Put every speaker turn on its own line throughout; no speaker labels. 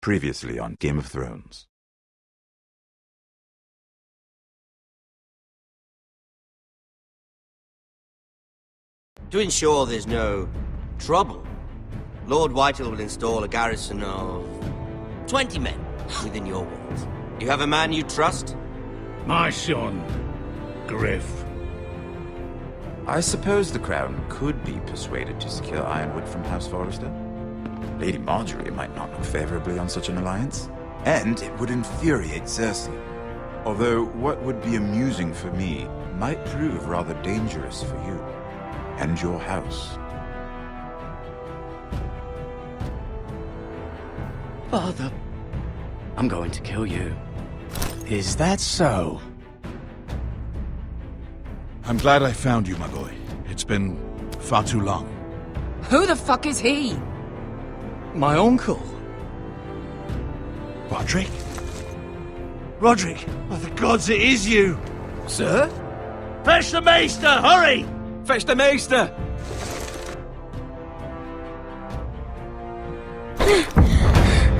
Previously on Game of Thrones.
To ensure there's no trouble, Lord Whitehall will install a garrison of 20 men within your walls. You have a man you trust?
My son, Griff.
I suppose the Crown could be persuaded to secure Ironwood from House Forrester. Lady Marjorie might not look favorably on such an alliance, and it would infuriate Cersei. Although what would be amusing for me might prove rather dangerous for you and your house.
Father, I'm going to kill you. Is that so?
I'm glad I found you, my boy. It's been far too long.
Who the fuck is he?
My uncle.
Roderick? Roderick! By the gods, it is you!
Sir?
Fetch the maester! Hurry!
Fetch the maester!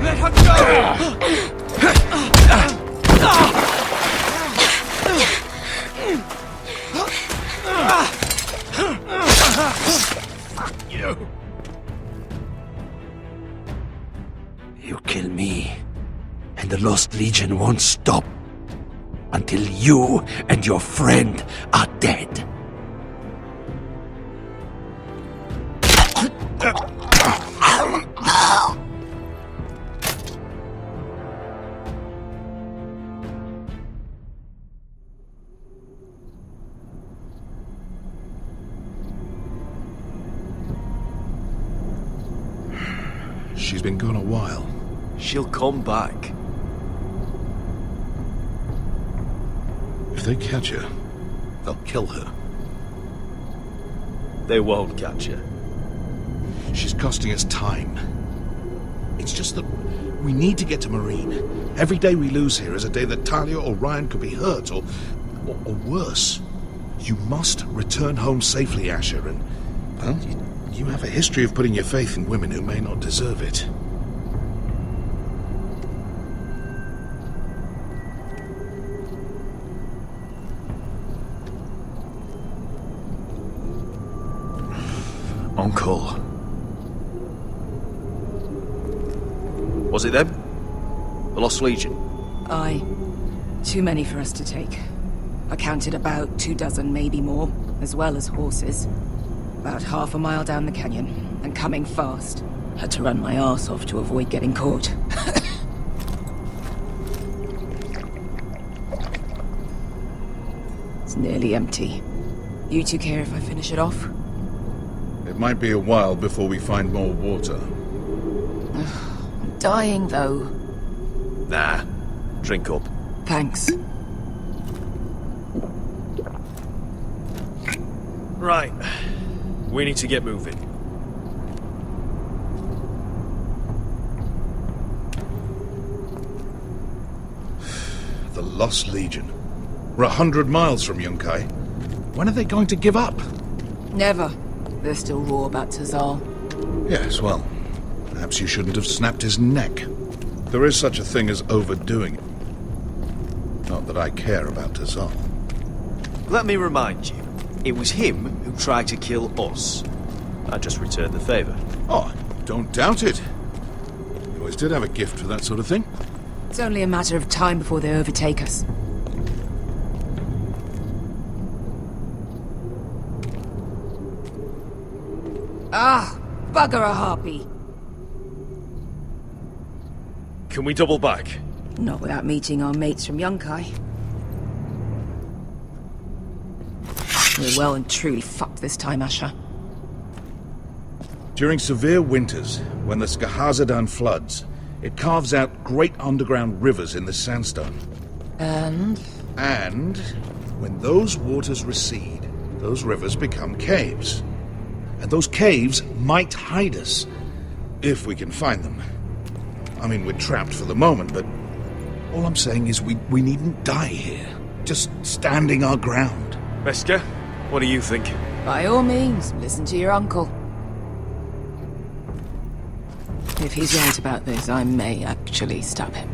Let her go! You!
You kill me, and the Lost Legion won't stop until you and your friend are dead.
She's been gone a while.
She'll come back.
If they catch her, they'll kill her.
They won't catch her.
She's costing us time. It's just that we need to get to Marine. Every day we lose here is a day that Talia or Ryan could be hurt, or worse. You must return home safely, Asher, and, well, you have a history of putting your faith in women who may not deserve it.
Uncle. Was it them? The Lost Legion?
Aye. Too many for us to take. I counted about 24, maybe more, as well as horses. About half a mile down the canyon, and coming fast. Had to run my arse off to avoid getting caught. It's nearly empty. You two care if I finish it off?
It might be a while before we find more water.
I'm dying, though.
Nah. Drink up.
Thanks.
Right. We need to get moving.
The Lost Legion. We're 100 miles from Yunkai. When are they going to give up?
Never. They're still raw about Tazal.
Yes, well, perhaps you shouldn't have snapped his neck. There is such a thing as overdoing it. Not that I care about Tazal.
Let me remind you, it was him who tried to kill us. I just returned the favor.
Oh, don't doubt it. You always did have a gift for that sort of thing.
It's only a matter of time before they overtake us. Ah, bugger a harpy.
Can we double back?
Not without meeting our mates from Yunkai. We're well and truly fucked this time, Asher.
During severe winters, when the Skahazadan floods, it carves out great underground rivers in the sandstone.
And
And when those waters recede, those rivers become caves. And those caves might hide us, if we can find them. I mean, we're trapped for the moment, but all I'm saying is we needn't die here. Just standing our ground.
Veska, what do you think?
by all means, listen to your uncle. If he's right about this, I may actually stab him.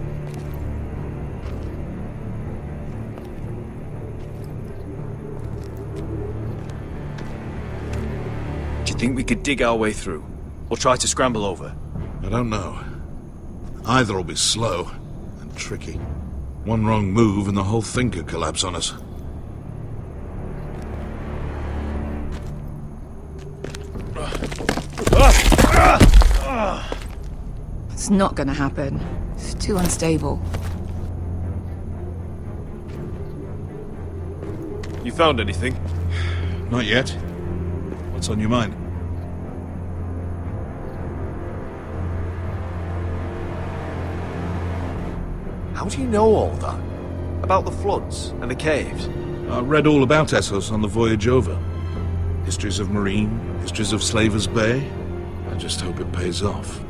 Do you think we could dig our way through? Or try to scramble over?
I don't know. Either will be slow and tricky. One wrong move and the whole thing could collapse on us.
It's not gonna happen. It's too unstable.
You found anything?
Not yet. What's on your mind?
How do you know all that? About the floods and the caves?
I read all about Essos on the voyage over. Histories of Marine, histories of Slaver's Bay. I just hope it pays off.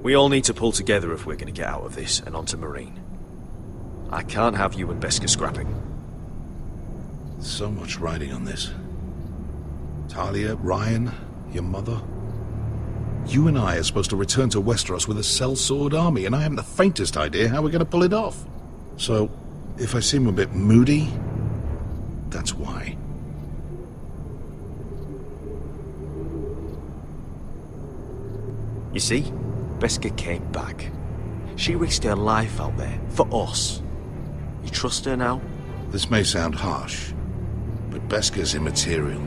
We all need to pull together if we're going to get out of this and onto Marine. I can't have you and Beskha scrapping.
So much riding on this. Talia, Ryan, your mother. You and I are supposed to return to Westeros with a sellsword army, and I haven't the faintest idea how we're going to pull it off. So, if I seem a bit moody, that's why.
You see, Beskha came back. She risked her life out there, for us. You trust her now?
This may sound harsh, but Beskha's immaterial.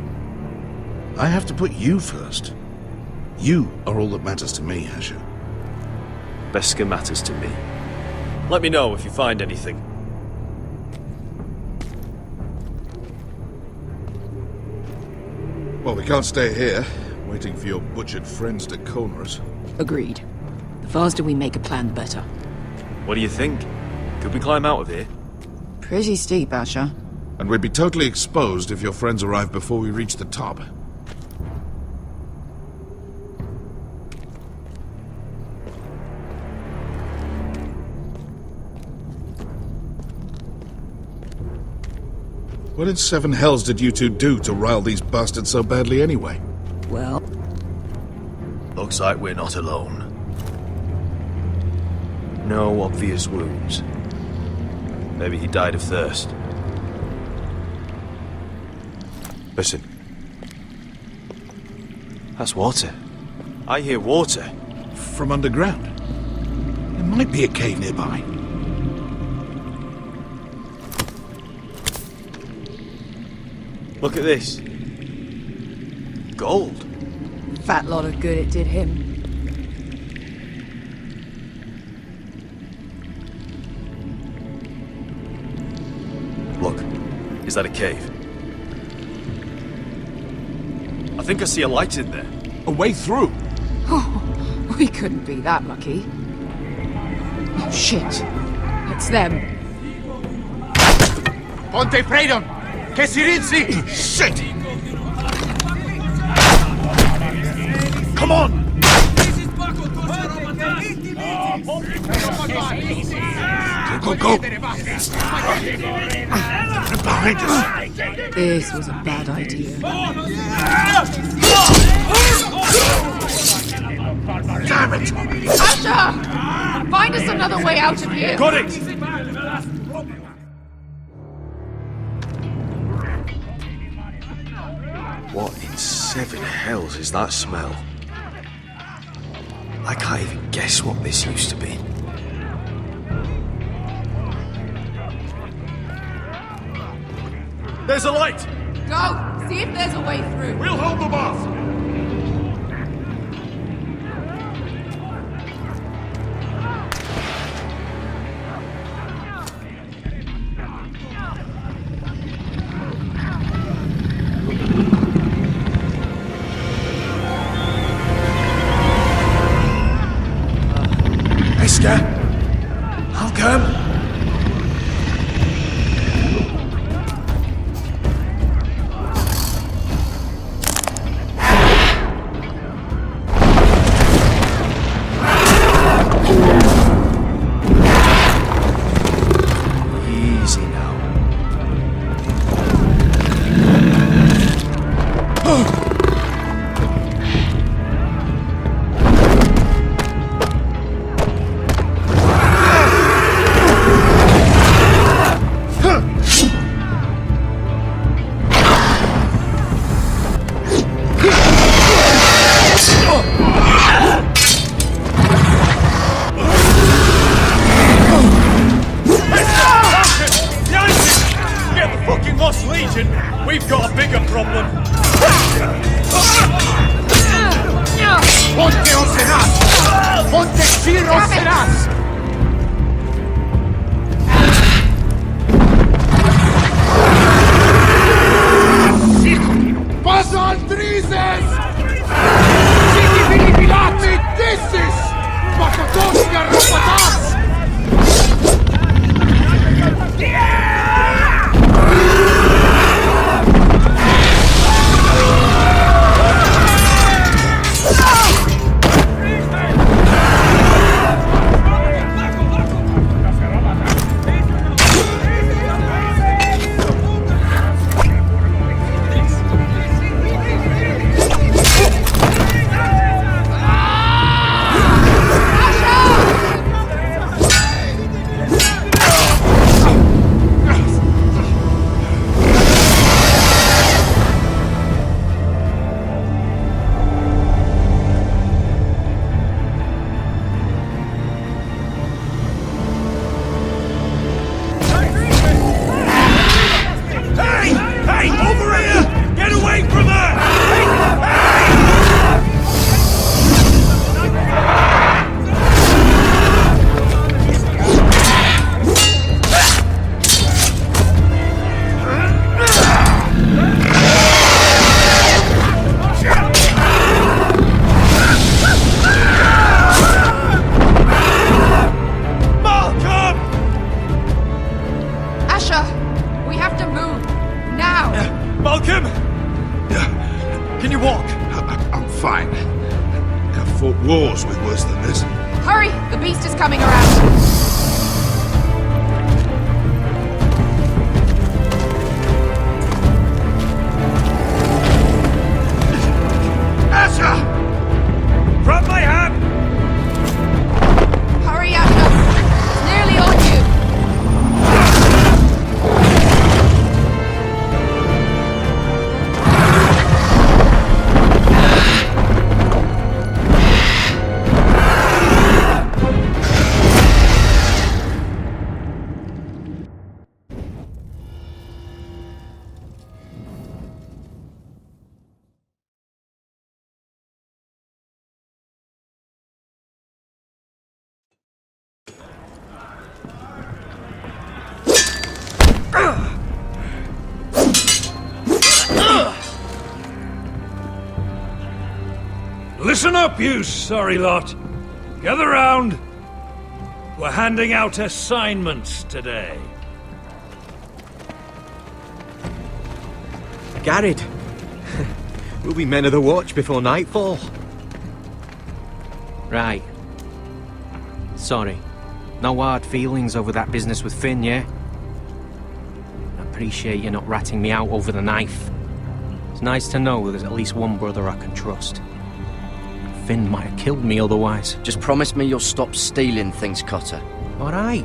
I have to put you first. You are all that matters to me, Asher.
Beskha matters to me. Let me know if you find anything.
Well, we can't stay here, waiting for your butchered friends to corner us.
Agreed. The faster we make a plan, the better.
What do you think? Could we climb out of here?
Pretty steep, Asher.
And we'd be totally exposed if your friends arrive before we reach the top. What in seven hells did you two do to rile these bastards so badly anyway?
Well,
Looks like we're not alone. No obvious wounds. Maybe he died of thirst.
Listen.
That's water. I hear water.
From underground. There might be a cave nearby.
Look at this. Gold.
fat lot of good it did him.
Look, is that a cave? I think I see a light in there.
A way through!
Oh, we couldn't be that lucky. Oh, shit. It's them.
Ponte Freedom! Che si rizzi!
Shit! Come on! Go, go, go! Behind us!
This was a bad idea.
Damn it!
Asher! Find us another way out of here!
Got it! What in seven hells is that smell? I can't even guess what this used to be. There's a light!
Go! See if there's a way through.
We'll hold them off!
How come? Easy now.
We've got a bigger problem. Ponte o serás! Ponte Ciro serás! Pasa al Trises! Siti Filipilati Dissis! Pakatoska Rapatas!
Listen up, you sorry lot. Gather round. We're handing out assignments today.
Garrett. We'll be men of the watch before nightfall. Right. Sorry. No hard feelings over that business with Finn, yeah? I appreciate you not ratting me out over the knife. It's nice to know there's at least one brother I can trust. Finn might have killed me otherwise.
Just promise me you'll stop stealing things, Cotter.
All right.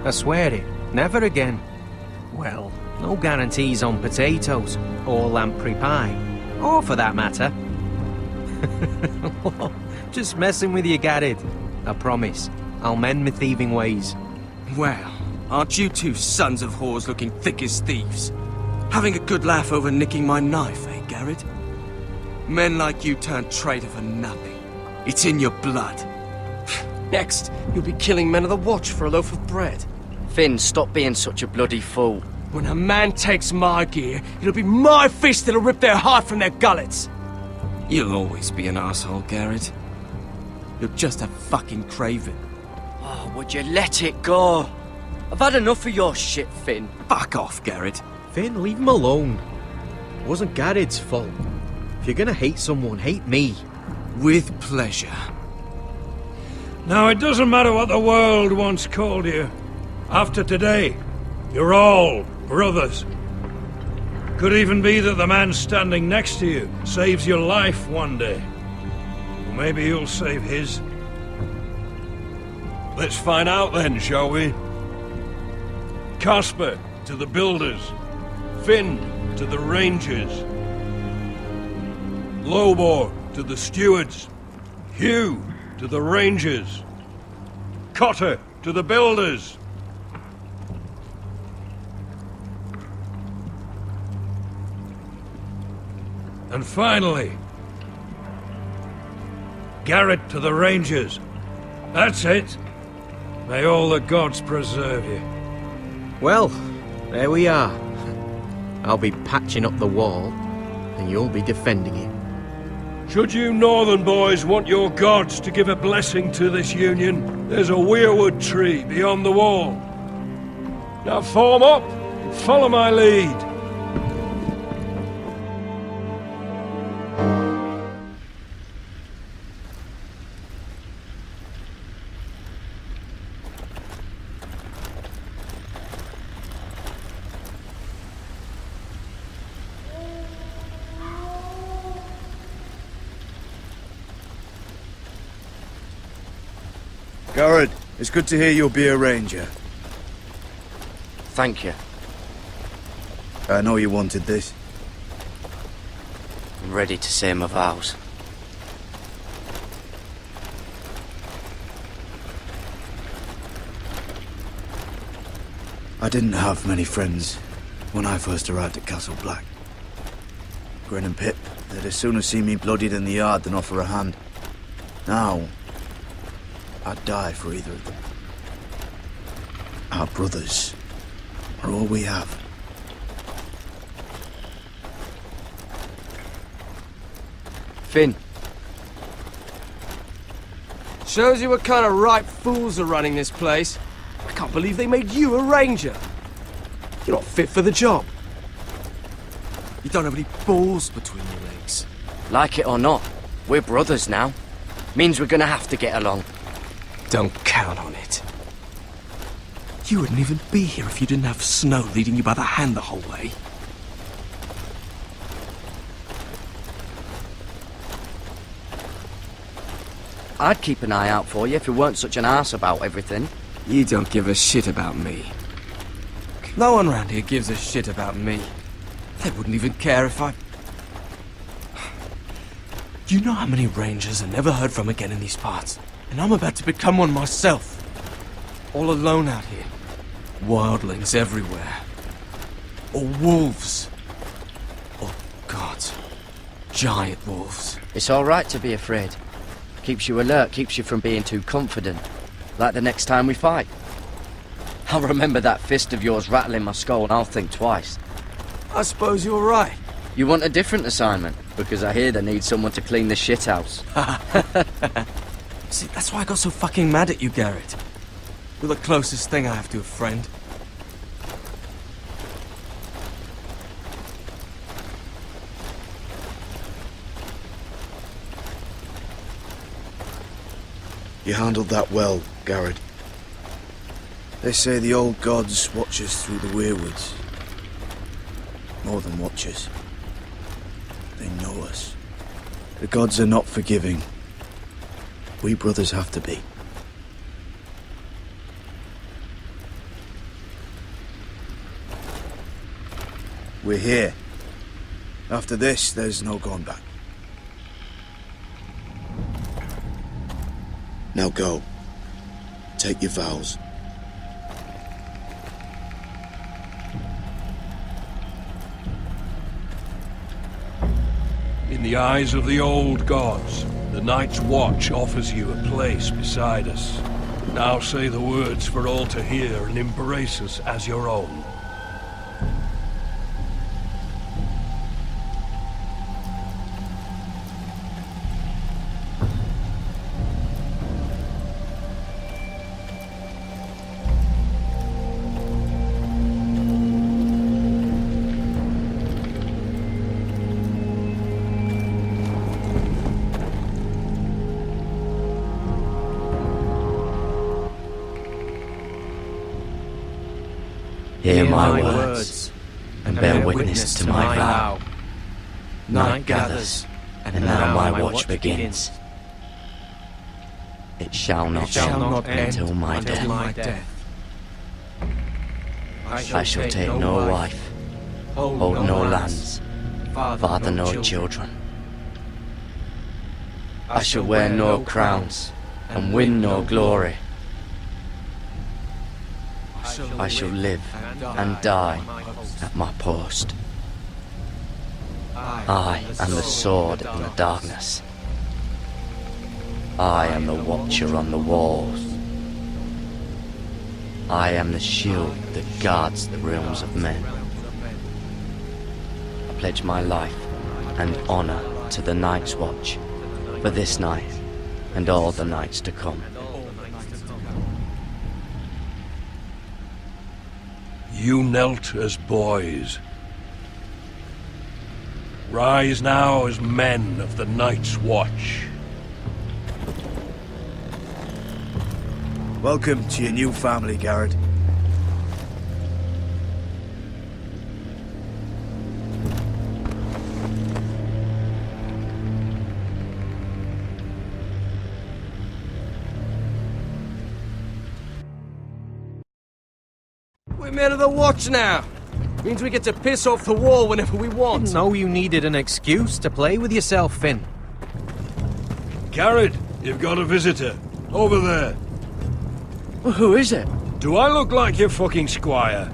I swear it. Never again. Well, no guarantees on potatoes, or lamprey pie. Or for that matter. Just messing with you, Garrett. I promise. I'll mend my thieving ways.
Well, aren't you two sons of whores looking thick as thieves? Having a good laugh over nicking my knife, eh, Garrett? Men like you turn traitor for nothing. It's in your blood. Next, you'll be killing men of the watch for a loaf of bread.
Finn, stop being such a bloody fool.
When a man takes my gear, it'll be my fist that'll rip their heart from their gullets. You'll always be an asshole, Garrett. You're just a fucking craven.
Oh, would you let it go? I've had enough of your shit, Finn.
Fuck off, Garrett.
Finn, leave him alone. It wasn't Garrett's fault. If you're gonna hate someone, hate me.
With pleasure.
Now, it doesn't matter what the world once called you. After today, you're all brothers. Could even be that the man standing next to you saves your life one day. Or maybe you'll save his. Let's find out then, shall we? Casper to the builders. Finn to the rangers. Lobor to the stewards. Hugh to the rangers. Cotter to the builders. And finally, Garrett to the Rangers. That's it. May all the gods preserve you.
Well, there we are. I'll be patching up the wall, and you'll be defending it.
Should you northern boys want your gods to give a blessing to this union, there's a weirwood tree beyond the wall. Now form up, follow my lead.
Garrett, it's good to hear you'll be a ranger.
Thank you.
I know you wanted this.
I'm ready to say my vows.
I didn't have many friends when I first arrived at Castle Black. Grin and Pip, they'd as soon have seen me bloodied in the yard than offer a hand. Now, I'd die for either of them. Our brothers are all we have.
Finn.
Shows you what kind of ripe fools are running this place. I can't believe they made you a ranger. You're not fit for the job. You don't have any balls between your legs.
Like it or not, we're brothers now. Means we're gonna have to get along.
Don't count on it. You wouldn't even be here if you didn't have Snow leading you by the hand the whole way.
I'd keep an eye out for you if you weren't such an arse about everything.
You don't give a shit about me. No one around here gives a shit about me. They wouldn't even care if I... Do you know how many rangers are never heard from again in these parts? And I'm about to become one myself. All alone out here. Wildlings everywhere. Or wolves. Oh, God. Giant wolves.
It's all right to be afraid. Keeps you alert, keeps you from being too confident. Like the next time we fight. I'll remember that fist of yours rattling my skull and I'll think twice.
I suppose you're right.
You want a different assignment? Because I hear they need someone to clean the shithouse.
See, that's why I got so fucking mad at you, Garrett. You're the closest thing I have to a friend.
You handled that well, Garrett. They say the old gods watch us through the weirwoods. More than watch us. They know us. The gods are not forgiving. We brothers have to be. We're here. After this, there's no going back. Now go. Take your vows.
In the eyes of the old gods, the Night's Watch offers you a place beside us. Now say the words for all to hear and embrace us as your own.
Hear my words, and bear witness to my vow. Night gathers, and now my watch begins. It shall not end until my death. I shall take no wife, hold no lands, father no children. I shall wear no crowns, and win no glory. I shall live and die at my post.
I am the sword in the darkness. I am the watcher on the walls. I am the shield that guards the realms of men. I pledge my life and honor to the Night's Watch for this night and all the nights to come.
You knelt as boys. Rise now as men of the Night's Watch.
Welcome to your new family, Garrett.
We're men of the Watch now. Means we get to piss off the wall whenever we want.
Didn't know you needed an excuse to play with yourself, Finn.
Garrett, you've got a visitor. Over there.
Well, who is it?
Do I look like your fucking squire?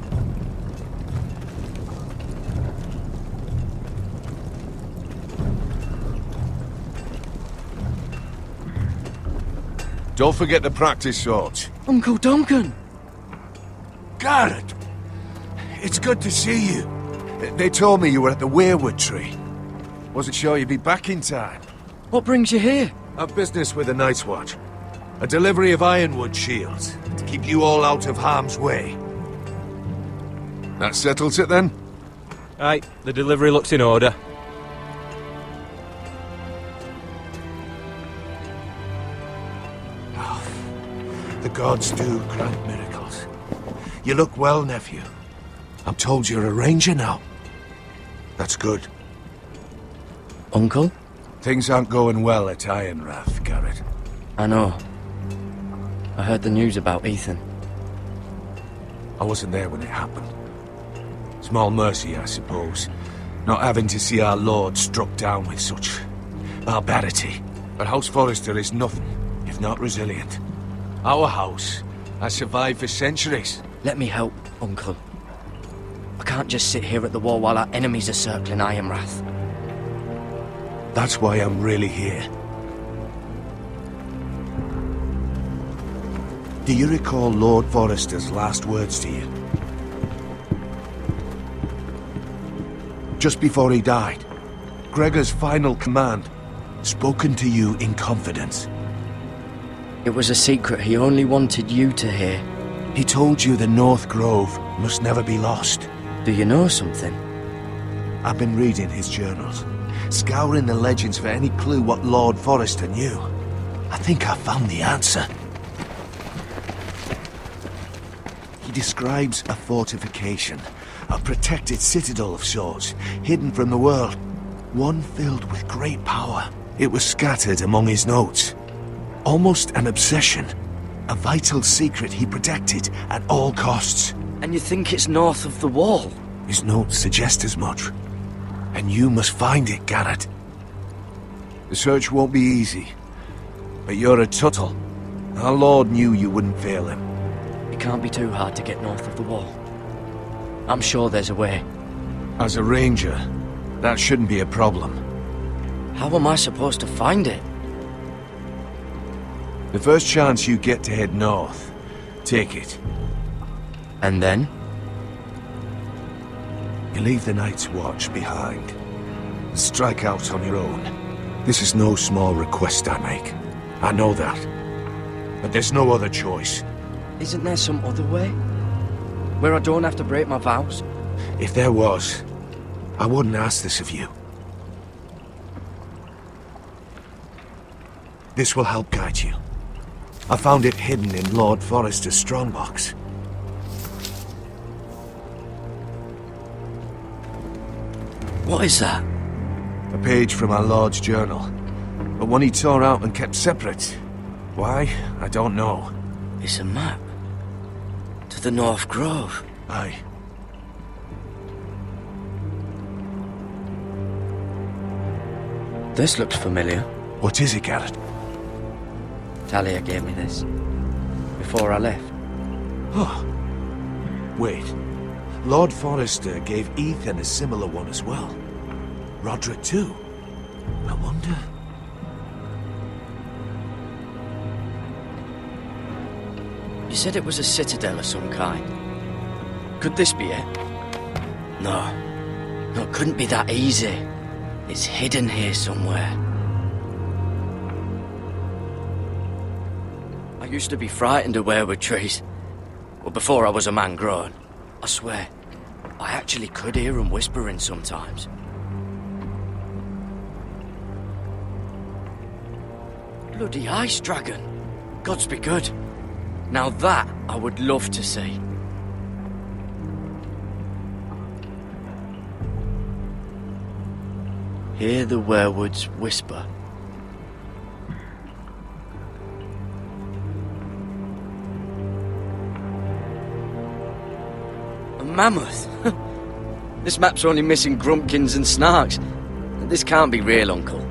Don't forget to practice swords.
Uncle Duncan!
Garrett! It's good to see you. They told me you were at the weirwood tree. Wasn't sure you'd be back in time.
What brings you here?
I've business with the Night's Watch. A delivery of ironwood shields, to keep you all out of harm's way. That settles it then?
Aye, the delivery looks in order.
The gods do grant miracles. You look well, nephew. I'm told you're a ranger now. That's good.
Uncle?
Things aren't going well at Ironrath, Garrett.
I know. I heard the news about Ethan.
I wasn't there when it happened. Small mercy, I suppose, not having to see our lord struck down with such barbarity. But House Forrester is nothing if not resilient. Our house has survived for centuries.
Let me help, Uncle. I can't just sit here at the wall while our enemies are circling Ironrath.
That's why I'm really here. Do you recall Lord Forrester's last words to you? Just before he died, Gregor's final command, spoken to you in confidence.
It was a secret he only wanted you to hear.
He told you the North Grove must never be lost.
Do you know something?
I've been reading his journals, scouring the legends for any clue what Lord Forrester knew. I think I found the answer. He describes a fortification, a protected citadel of sorts, hidden from the world, one filled with great power. It was scattered among his notes. Almost an obsession, a vital secret he protected at all costs.
And you think it's north of the wall?
His notes suggest as much. And you must find it, Garrett. The search won't be easy, but you're a Tuttle. Our Lord knew you wouldn't fail him.
It can't be too hard to get north of the wall. I'm sure there's a way.
As a ranger, that shouldn't be a problem.
How am I supposed to find it?
The first chance you get to head north, take it.
And then?
You leave the Night's Watch behind and strike out on your own. This is no small request I make. I know that. But there's no other choice.
Isn't there some other way? Where I don't have to break my vows?
If there was, I wouldn't ask this of you. This will help guide you. I found it hidden in Lord Forrester's strongbox.
What is that?
A page from our Lord's journal. But one he tore out and kept separate. Why? I don't know.
It's a map. To the North Grove.
Aye.
This looks familiar.
What is it, Garrett?
Talia gave me this. Before I left.
Oh. Wait. Lord Forrester gave Ethan a similar one as well. Roderick too. I wonder...
You said it was a citadel of some kind. Could this be it? No. No, it couldn't be that easy. It's hidden here somewhere. I used to be frightened of weirwood trees. Well, before I was a man grown. I swear, I actually could hear them whispering sometimes. Bloody ice dragon. Gods be good. Now that I would love to see. Hear the werewoods whisper. A mammoth? This map's only missing grumpkins and snarks. This can't be real, Uncle.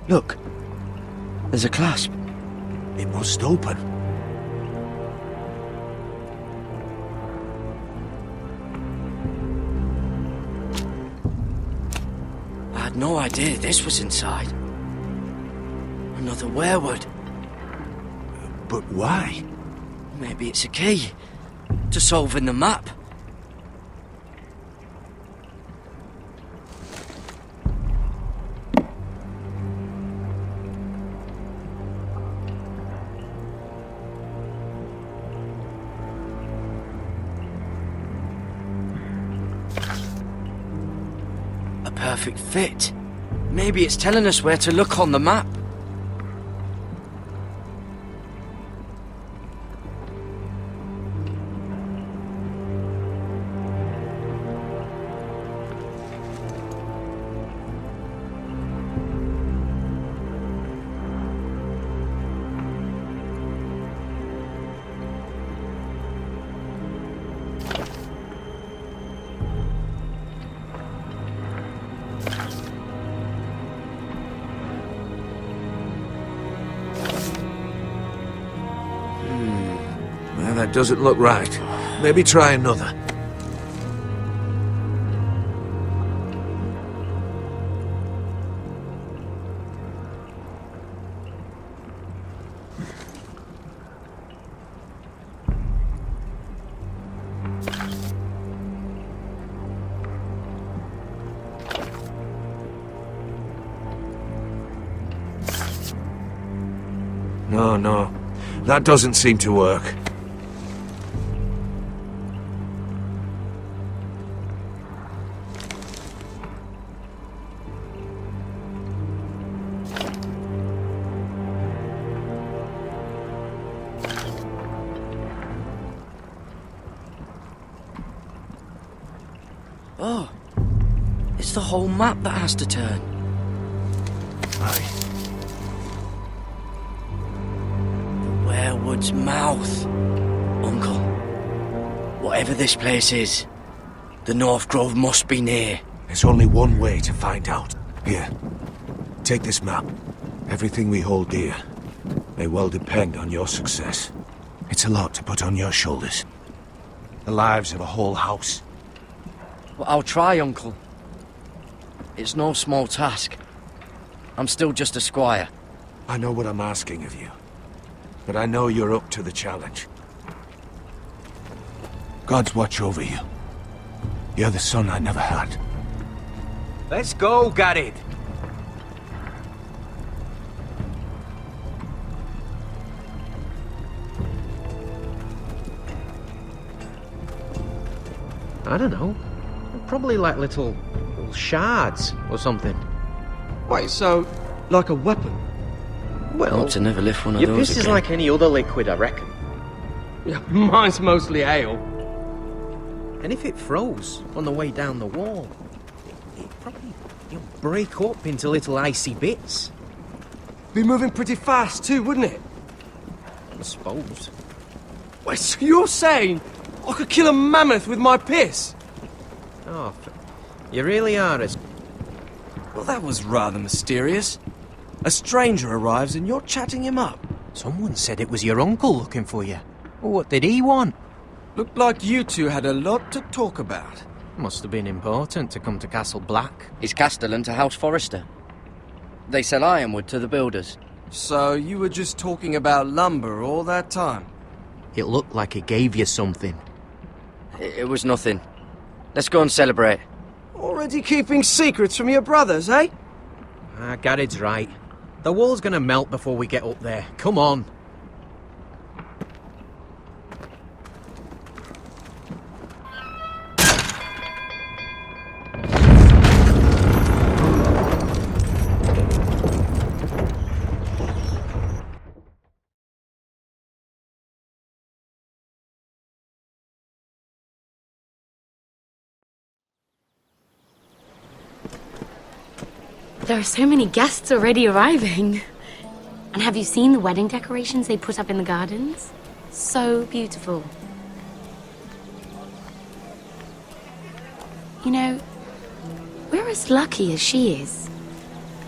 Look, there's a clasp.
It must open.
I had no idea this was inside. Another weirwood.
But why?
Maybe it's a key to solving the map. Perfect fit. Maybe it's telling us where to look on the map.
That doesn't look right. Maybe try another. No. That doesn't seem to work.
Oh, it's the whole map that has to turn.
Aye.
The weirwood's mouth. Uncle, whatever this place is, the North Grove must be near.
There's only one way to find out. Here, take this map. Everything we hold dear may well depend on your success. It's a lot to put on your shoulders. The lives of a whole house.
Well, I'll try, Uncle. It's no small task. I'm still just a squire.
I know what I'm asking of you, but I know you're up to the challenge. God's watch over you. You're the son I never had.
Let's go, Garrett.
I don't know. Probably like little shards or something.
Wait, so, like a weapon?
Well,
Ought to never lift one of
your
those
piss is
again.
like any other liquid, I reckon.
Yeah, mine's mostly ale.
And if it froze on the way down the wall, it'd probably break up into little icy bits.
Be moving pretty fast too, wouldn't it?
I suppose.
Wait, so you're saying I could kill a mammoth with my piss?
Oh, you really are as...
Well, that was rather mysterious. A stranger arrives and you're chatting him up.
Someone said it was your uncle looking for you. What did he want?
Looked like you two had a lot to talk about.
Must have been important to come to Castle Black.
It's Castellan to House Forrester. They sell ironwood to the builders.
So you were just talking about lumber all that time?
It looked like he gave you something.
It was nothing. Let's go and celebrate.
Already keeping secrets from your brothers, eh?
Garrett's right. The wall's gonna melt before we get up there. Come on.
There are so many guests already arriving. And have you seen the wedding decorations they put up in the gardens? So beautiful. You know, we're as lucky as she is.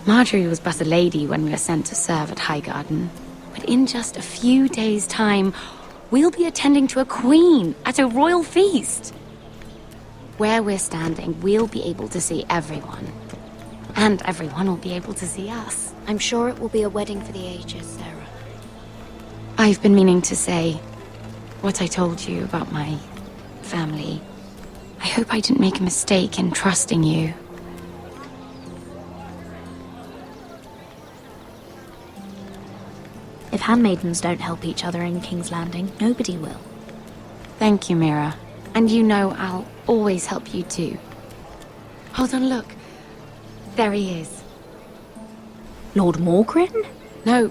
Marjorie was but a lady when we were sent to serve at Highgarden. But in just a few days' time, we'll be attending to a queen at a royal feast. Where we're standing, we'll be able to see everyone. And everyone will be able to see us.
I'm sure it will be a wedding for the ages, Sarah.
I've been meaning to say what I told you about my family. I hope I didn't make a mistake in trusting you.
If handmaidens don't help each other in King's Landing, nobody will.
Thank you, Mira. And you know I'll always help you too. Hold on, look. There he is.
Lord Morgrin?
No,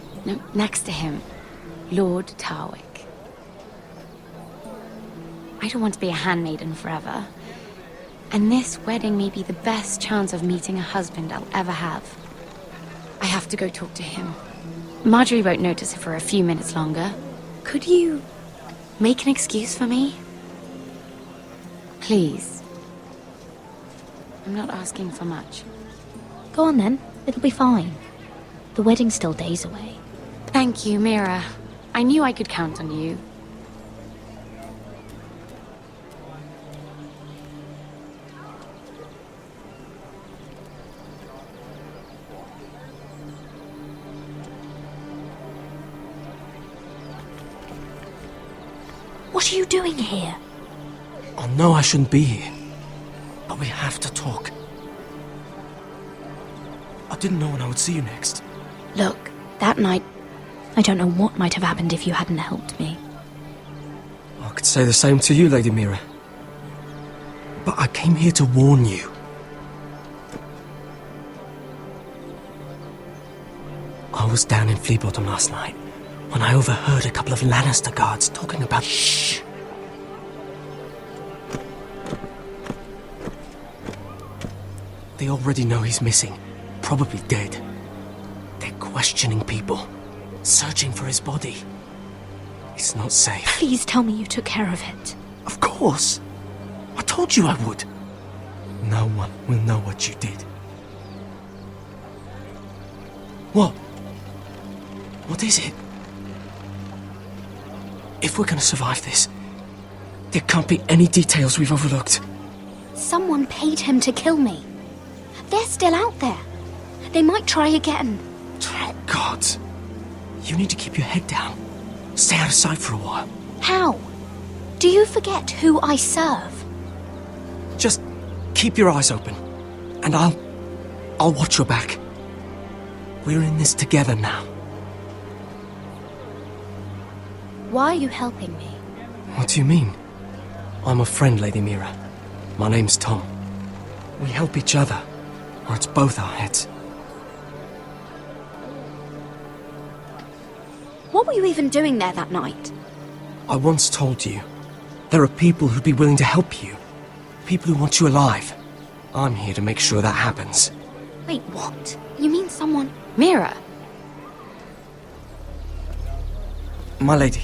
next to him. Lord Tarwick. I don't want to be a handmaiden forever. And this wedding may be the best chance of meeting a husband I'll ever have. I have to go talk to him. Marjorie won't notice it for a few minutes longer. Could you make an excuse for me? Please. I'm not asking for much.
Go on then. It'll be fine. The wedding's still days away.
Thank you, Mira. I knew I could count on you.
What are you doing here?
I know I shouldn't be here, but we have to talk. I didn't know when I would see you next.
Look, that night, I don't know what might have happened if you hadn't helped me.
I could say the same to you, Lady Mira. But I came here to warn you. I was down in Fleabottom last night when I overheard a couple of Lannister guards talking about... Shh! They already know he's missing. Probably dead. They're questioning people, searching for his body. It's not safe.
Please tell me you took care of it.
Of course. I told you I would. No one will know what you did. What? What is it? If we're gonna survive this, there can't be any details we've overlooked.
Someone paid him to kill me. They're still out there. They might try again.
God. You need to keep your head down. Stay out of sight for a while.
How? Do you forget who I serve?
Just keep your eyes open. And I'll watch your back. We're in this together now.
Why are you helping me?
What do you mean? I'm a friend, Lady Mira. My name's Tom. We help each other, or it's both our heads.
What were you even doing there that night?
I once told you, there are people who'd be willing to help you. People who want you alive. I'm here to make sure that happens.
Wait, what? You mean someone...
Mira!
My lady.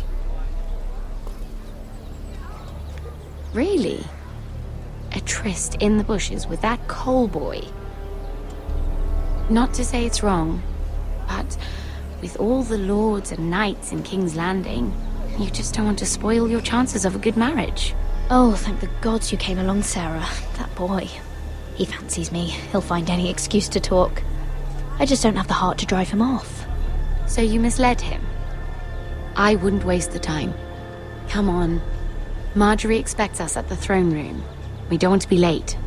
Really? A tryst in the bushes with that coal boy? Not to say it's wrong, but with all the lords and knights in King's Landing, you just don't want to spoil your chances of a good marriage.
Oh, thank the gods you came along, Sarah. That boy. He fancies me. He'll find any excuse to talk. I just don't have the heart to drive him off.
So you misled him? I wouldn't waste the time. Come on. Marjorie expects us at the throne room. We don't want to be late.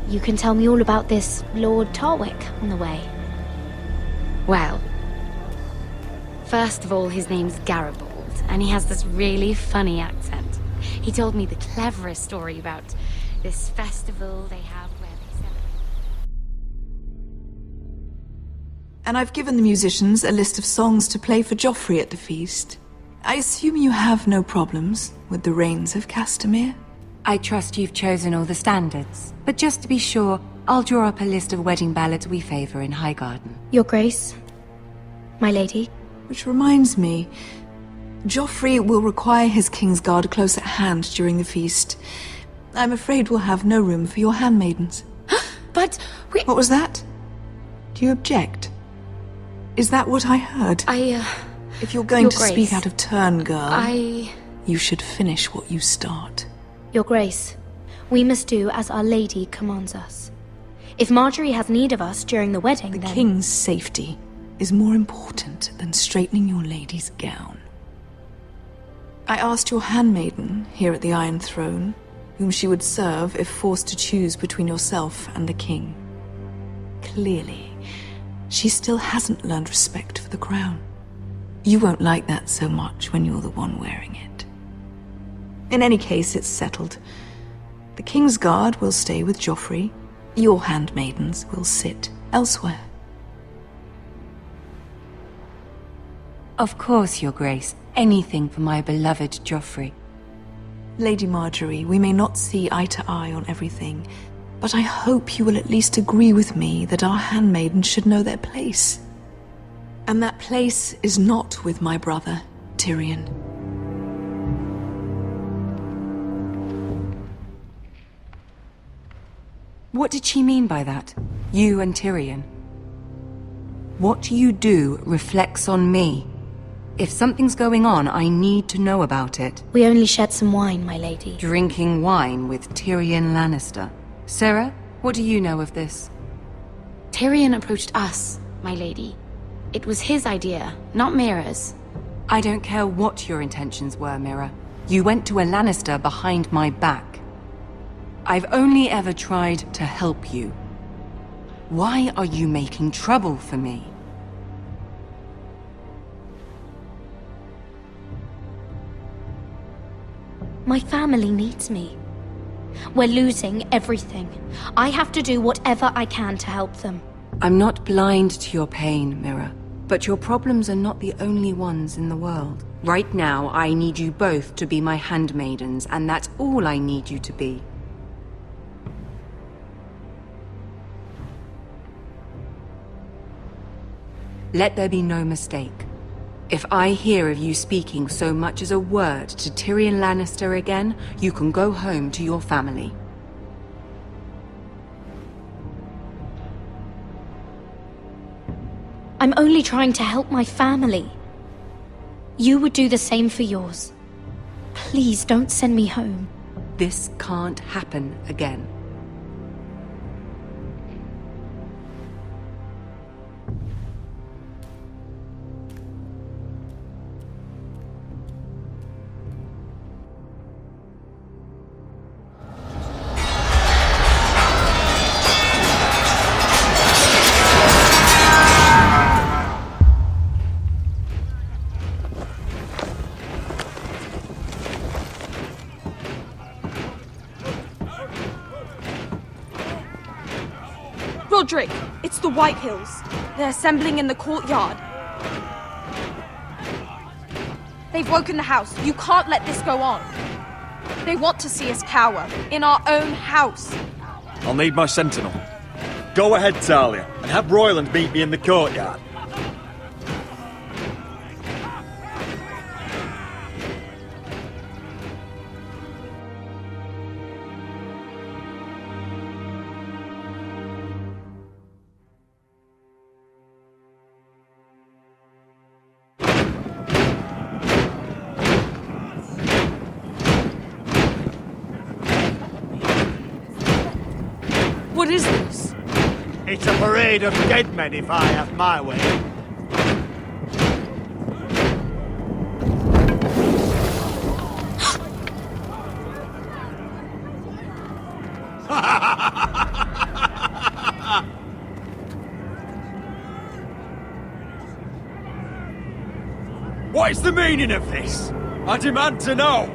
You can tell me all about this Lord Tarwick on the way.
Well, first of all, his name's Garibald, and he has this really funny accent. He told me the cleverest story about this festival they have where they celebrate.
And I've given the musicians a list of songs to play for Joffrey at the feast. I assume you have no problems with the Rains of Castamere?
I trust you've chosen all the standards, but just to be sure, I'll draw up a list of wedding ballads we favor in Highgarden.
Your Grace, my lady.
Which reminds me, Joffrey will require his Kingsguard close at hand during the feast. I'm afraid we'll have no room for your handmaidens.
But we...
What was that? Do you object? Is that what I heard? If you're going to speak out of turn, girl, you should finish what you start.
Your Grace, we must do as Our Lady commands us. If Marjorie has need of us during the wedding,
The
then...
king's safety is more important than straightening your lady's gown. I asked your handmaiden here at the Iron Throne whom she would serve if forced to choose between yourself and the king. Clearly, she still hasn't learned respect for the crown. You won't like that so much when you're the one wearing it. In any case, it's settled. The Kingsguard will stay with Joffrey. Your handmaidens will sit elsewhere.
Of course, Your Grace. Anything for my beloved Joffrey.
Lady Marjorie, we may not see eye to eye on everything, but I hope you will at least agree with me that our handmaidens should know their place. And that place is not with my brother, Tyrion.
What did she mean by that? You and Tyrion? What you do reflects on me. If something's going on, I need to know about it.
We only shed some wine, my lady.
Drinking wine with Tyrion Lannister. Sarah, what do you know of this?
Tyrion approached us, my lady. It was his idea, not Mira's.
I don't care what your intentions were, Mira. You went to a Lannister behind my back. I've only ever tried to help you. Why are you making trouble for me?
My family needs me. We're losing everything. I have to do whatever I can to help them.
I'm not blind to your pain, Mira. But your problems are not the only ones in the world. Right now, I need you both to be my handmaidens, and that's all I need you to be. Let there be no mistake. If I hear of you speaking so much as a word to Tyrion Lannister again, you can go home to your family.
I'm only trying to help my family. You would do the same for yours. Please don't send me home.
This can't happen again.
Roderick, it's the Whitehills. They're assembling in the courtyard. They've woken the house. You can't let this go on. They want to see us cower. In our own house.
I'll need my sentinel. Go ahead, Talia, and have Royland meet me in the courtyard.
What is this?
It's a parade of dead men if I have my way.
What is the meaning of this? I demand to know!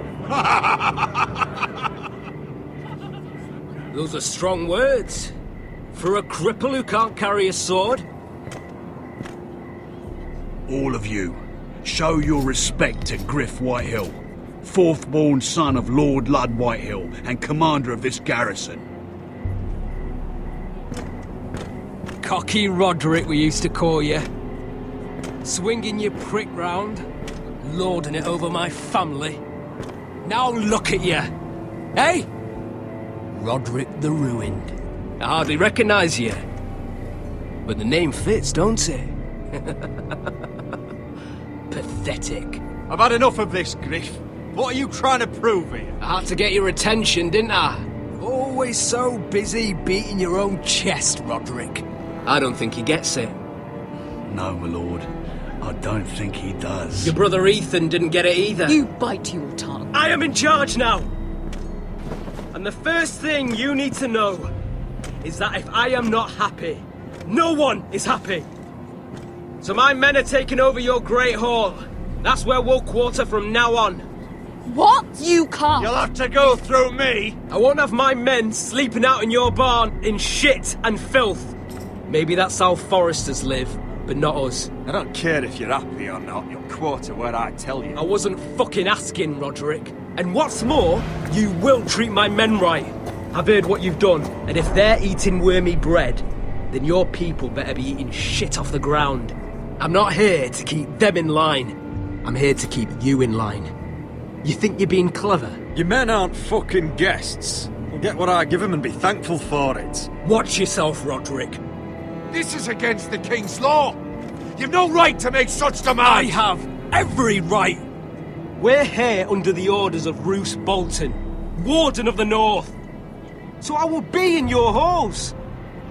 Those are strong words. For a cripple who can't carry a sword?
All of you, show your respect to Griff Whitehill, fourth-born son of Lord Lud Whitehill and commander of this garrison.
Cocky Roderick, we used to call you. Swinging your prick round, lording it over my family. Now look at you! Hey? Roderick the Ruined. I hardly recognise you. But the name fits, don't it? Pathetic.
I've had enough of this, Griff. What are you trying to prove here?
I had to get your attention, didn't I? Always so busy beating your own chest, Roderick. I don't think he gets it.
No, my lord. I don't think he does.
Your brother Ethan didn't get it either.
You bite your tongue.
I am in charge now! And the first thing you need to know is that if I am not happy, no one is happy. So my men are taking over your Great Hall. That's where we'll quarter from now on.
What? You can't.
You'll have to go through me.
I won't have my men sleeping out in your barn in shit and filth. Maybe that's how Forresters live, but not us.
I don't care if you're happy or not. You'll quarter where I tell you.
I wasn't fucking asking, Roderick. And what's more, you will treat my men right. I've heard what you've done, and if they're eating wormy bread, then your people better be eating shit off the ground. I'm not here to keep them in line. I'm here to keep you in line. You think you're being clever?
Your men aren't fucking guests. They'll get what I give them and be thankful for it.
Watch yourself, Roderick.
This is against the King's law. You've no right to make such demands.
I have every right. We're here under the orders of Roose Bolton, Warden of the North. So I will be in your halls.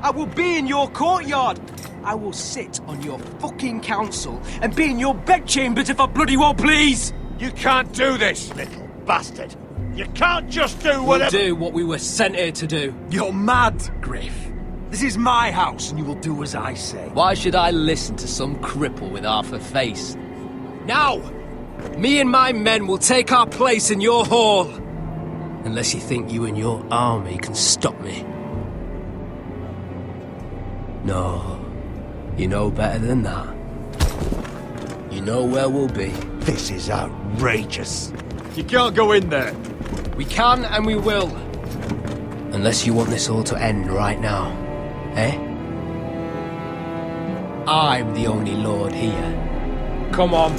I will be in your courtyard. I will sit on your fucking council and be in your bedchambers if I bloody well please.
You can't do this, little bastard. You can't just do whatever...
We'll do what we were sent here to do.
You're mad, Griff. This is my house and you will do as I say.
Why should I listen to some cripple with half a face? Now! Me and my men will take our place in your hall. Unless you think you and your army can stop me. No. You know better than that. You know where we'll be.
This is outrageous.
You can't go in there.
We can and we will. Unless you want this all to end right now. Eh? I'm the only lord here. Come on.